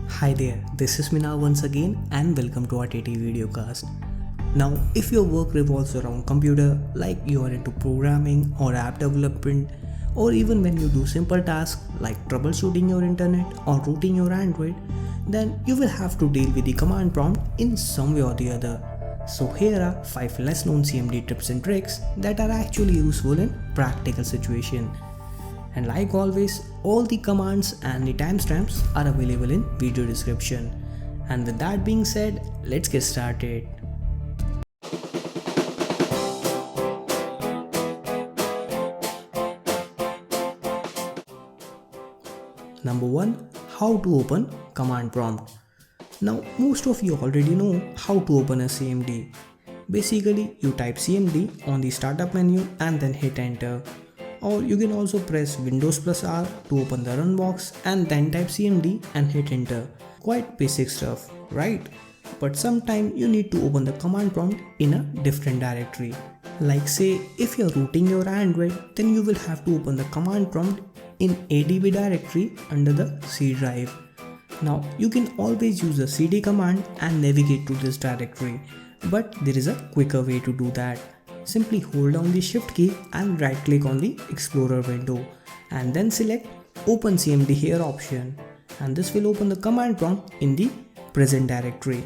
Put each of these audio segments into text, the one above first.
Hi there, this is Mina once again and welcome to our TT videocast. Now, if your work revolves around computer, like you are into programming or app development, or even when you do simple tasks like troubleshooting your internet or routing your Android, then you will have to deal with the command prompt in some way or the other. So here are 5 less known CMD tips and tricks that are actually useful in practical situation. And like always, all the commands and the timestamps are available in video description. And with that being said, let's get started. Number 1. How to open command prompt. Now most of you already know how to open a CMD. Basically, you type CMD on the startup menu and then hit enter. Or you can also press Windows+R to open the run box and then type CMD and hit enter. Quite basic stuff, right? But sometimes you need to open the command prompt in a different directory. Like say, if you're rooting your Android, then you will have to open the command prompt in ADB directory under the C drive. Now you can always use the cd command and navigate to this directory, but there is a quicker way to do that. Simply hold down the shift key and right click on the Explorer window and then select Open CMD here option, and this will open the command prompt in the present directory.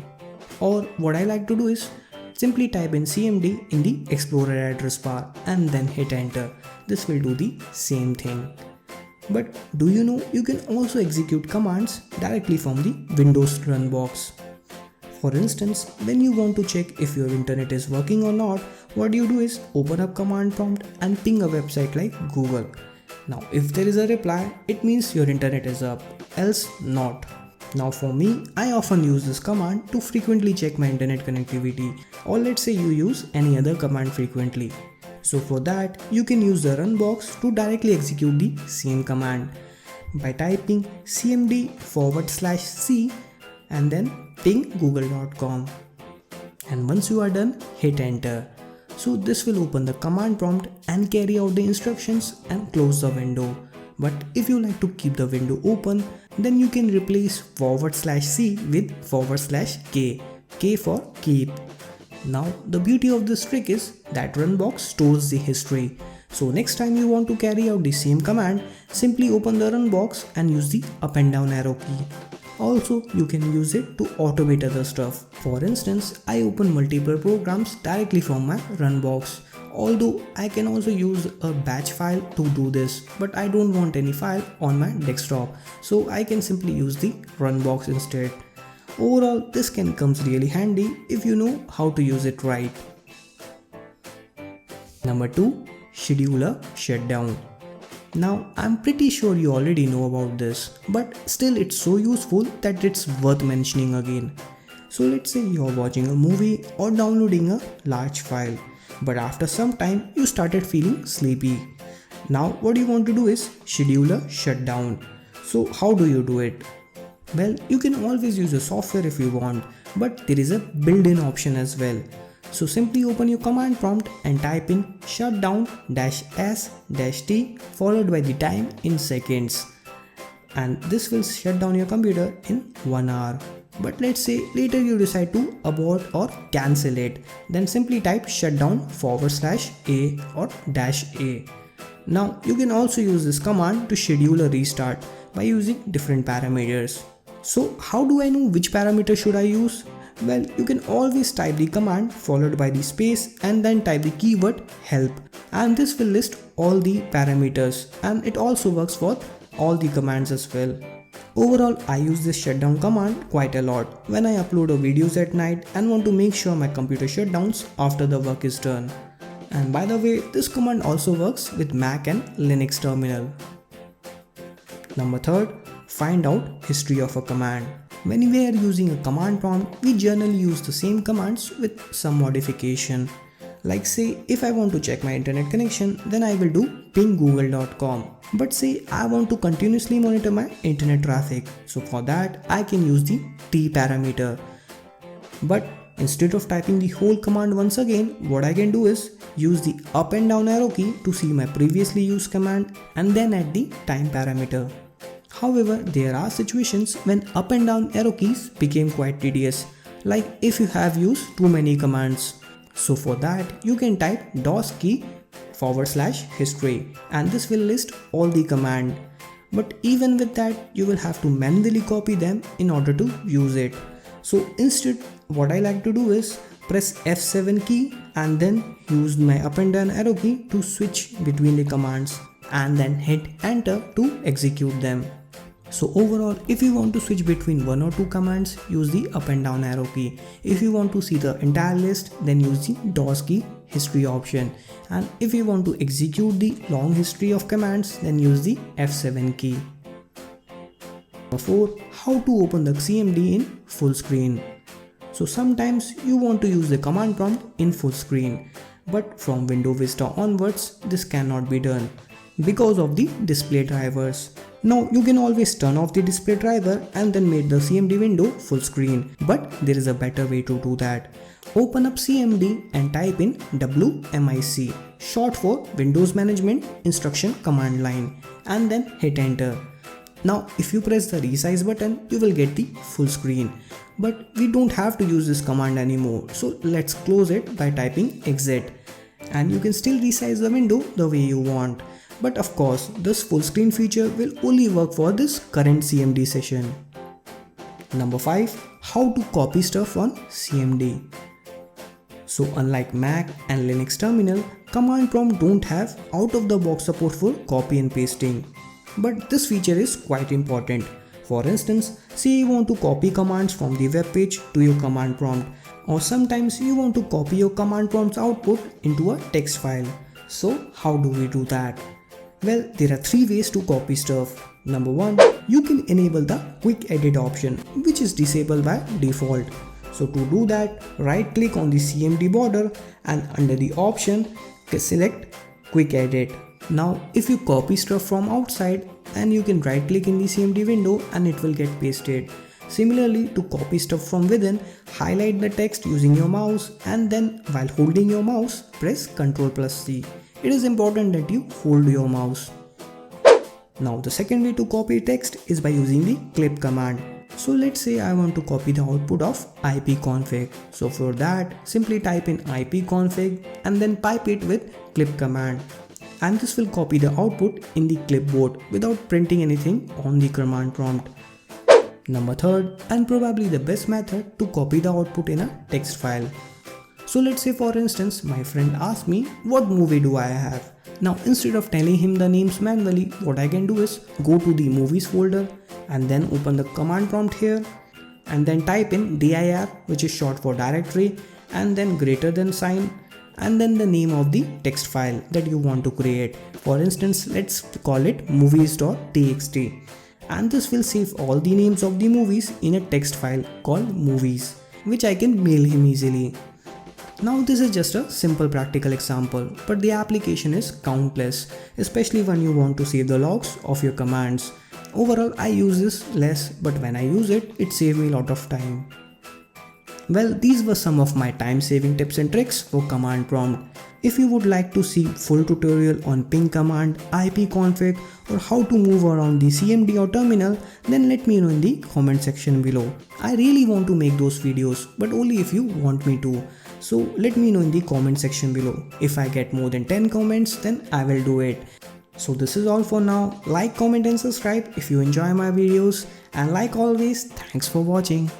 Or what I like to do is simply type in CMD in the Explorer address bar and then hit enter. This will do the same thing. But do you know you can also execute commands directly from the Windows run box? For instance, when you want to check if your internet is working or not, what you do is open up command prompt and ping a website like Google. Now if there is a reply, it means your internet is up, else not. Now for me, I often use this command to frequently check my internet connectivity, or let's say you use any other command frequently. So for that, you can use the run box to directly execute the same command by typing cmd/c and then ping google.com. And once you are done, hit enter. So this will open the command prompt and carry out the instructions and close the window. But if you like to keep the window open, then you can replace /c with /k, k for keep. Now the beauty of this trick is that run box stores the history. So next time you want to carry out the same command, simply open the run box and use the up and down arrow key. Also, you can use it to automate other stuff. For instance, I open multiple programs directly from my run box. Although I can also use a batch file to do this, but I don't want any file on my desktop, so I can simply use the run box instead. Overall, this can come really handy if you know how to use it right. Number 2. Scheduler Shutdown. Now, I'm pretty sure you already know about this, but still it's so useful that it's worth mentioning again. So let's say you're watching a movie or downloading a large file, but after some time you started feeling sleepy. Now what you want to do is Scheduler Shutdown. So how do you do it? Well, you can always use a software if you want, but there is a built-in option as well. So simply open your command prompt and type in shutdown-s-t followed by the time in seconds. And this will shut down your computer in 1 hour. But let's say later you decide to abort or cancel it, then simply type shutdown/a or -a. Now you can also use this command to schedule a restart by using different parameters. So how do I know which parameter should I use? Well, you can always type the command followed by the space and then type the keyword help, and this will list all the parameters, and it also works for all the commands as well. Overall, I use this shutdown command quite a lot when I upload videos at night and want to make sure my computer shutdowns after the work is done. And by the way, this command also works with Mac and Linux terminal. Number 3. Find out history of a command. When we are using a command prompt, we generally use the same commands with some modification. Like say, if I want to check my internet connection, then I will do ping google.com. But say I want to continuously monitor my internet traffic, so for that I can use the t parameter. But instead of typing the whole command once again, what I can do is use the up and down arrow key to see my previously used command and then add the time parameter. However, there are situations when up and down arrow keys became quite tedious, like if you have used too many commands. So for that, you can type doskey/history and this will list all the command. But even with that, you will have to manually copy them in order to use it. So instead, what I like to do is press F7 key and then use my up and down arrow key to switch between the commands and then hit enter to execute them. So overall, if you want to switch between one or two commands, use the up and down arrow key. If you want to see the entire list, then use the doskey history option. And if you want to execute the long history of commands, then use the F7 key. Number 4. How to open the CMD in full screen. So sometimes you want to use the command prompt in full screen, but from Windows Vista onwards, this cannot be done because of the display drivers. Now you can always turn off the display driver and then make the CMD window full screen, but there is a better way to do that. Open up CMD and type in wmic, short for Windows Management Instruction Command Line, and then hit enter. Now if you press the resize button, you will get the full screen. But we don't have to use this command anymore, so let's close it by typing exit. And you can still resize the window the way you want. But of course, this full screen feature will only work for this current CMD session. Number 5. How to copy stuff on CMD. So unlike Mac and Linux terminal, command prompt don't have out-of-the-box support for copy and pasting. But this feature is quite important. For instance, say you want to copy commands from the web page to your command prompt, or sometimes you want to copy your command prompt's output into a text file. So how do we do that? Well, there are 3 ways to copy stuff. Number 1, you can enable the quick edit option, which is disabled by default. So to do that, right click on the CMD border and under the option, select quick edit. Now if you copy stuff from outside, and you can right click in the CMD window and it will get pasted. Similarly, to copy stuff from within, highlight the text using your mouse and then while holding your mouse, press Ctrl+C. It is important that you hold your mouse. Now the second way to copy text is by using the clip command. So let's say I want to copy the output of ipconfig. So for that, simply type in ipconfig and then pipe it with clip command. And this will copy the output in the clipboard without printing anything on the command prompt. Number 3rd, and probably the best method to copy the output in a text file. So let's say for instance, my friend asked me, what movie do I have? Now instead of telling him the names manually, what I can do is go to the movies folder and then open the command prompt here and then type in dir, which is short for directory, and then greater than sign and then the name of the text file that you want to create. For instance, let's call it movies.txt, and this will save all the names of the movies in a text file called movies, which I can mail him easily. Now this is just a simple practical example, but the application is countless, especially when you want to save the logs of your commands. Overall, I use this less, but when I use it, it saves me a lot of time. Well, these were some of my time-saving tips and tricks for command prompt. If you would like to see full tutorial on ping command, ipconfig, or how to move around the CMD or terminal, then let me know in the comment section below. I really want to make those videos, but only if you want me to. So let me know in the comment section below. If I get more than 10 comments, then I will do it. So this is all for now. Like, comment and subscribe if you enjoy my videos. And like always, thanks for watching.